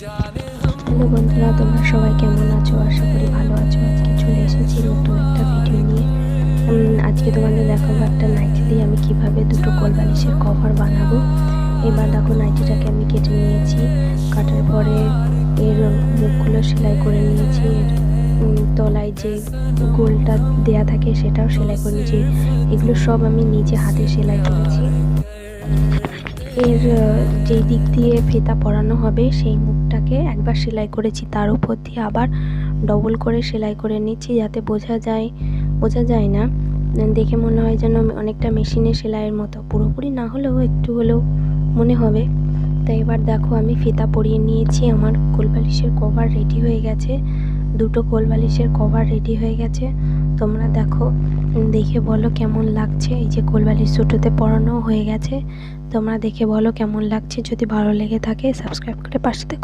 Hello বন্ধুরা, তোমরা সবাই কেমন আছো? আশা করি ভালো আছো। আজকে চলে এসেছি নতুন একটা ভিডিও নিয়ে। আজকে তোমাদের দেখাবো একটা নাইটি দিয়ে আমি কিভাবে দুটো কোল বালিশের কভার বানাবো। এবার দেখো, নাইটিটাকে আমি কেটে নিয়েছি। কাটার পরে এর মুখগুলো সেলাই করে নিয়েছি। এর তলায় যে গোলটা দেয়া থাকে সেটাও সেলাই করে নিয়েছি। এগুলো সব আমি নিজে হাতে সেলাই করেছি। এর যেই দিক দিয়ে ফিতা পরানো হবে সেই মুখটাকে একবার সেলাই করেছি, তার উপর দিয়ে আবার ডবল করে সেলাই করে নিচ্ছি, যাতে বোঝা যায় না, দেখে মনে হয় যেন অনেকটা মেশিনে সেলাইয়ের মতো। পুরোপুরি না হলেও একটু হলেও মনে হবে। তাই এবার দেখো, আমি ফিতা পরিয়ে নিয়েছি। আমার কোলবালিশের কভার রেডি হয়ে গেছে। দুটো কোলবালিশের কভার রেডি হয়ে গেছে। তোমরা দেখো, দেখে বলো কেমন লাগছে। এই যে কোলবালিশ দুটোতে পরানো হয়ে গেছে। তোমরা দেখে বলো কেমন লাগছে। যদি ভালো লেগে থাকে সাবস্ক্রাইব করে পাশে থেকো।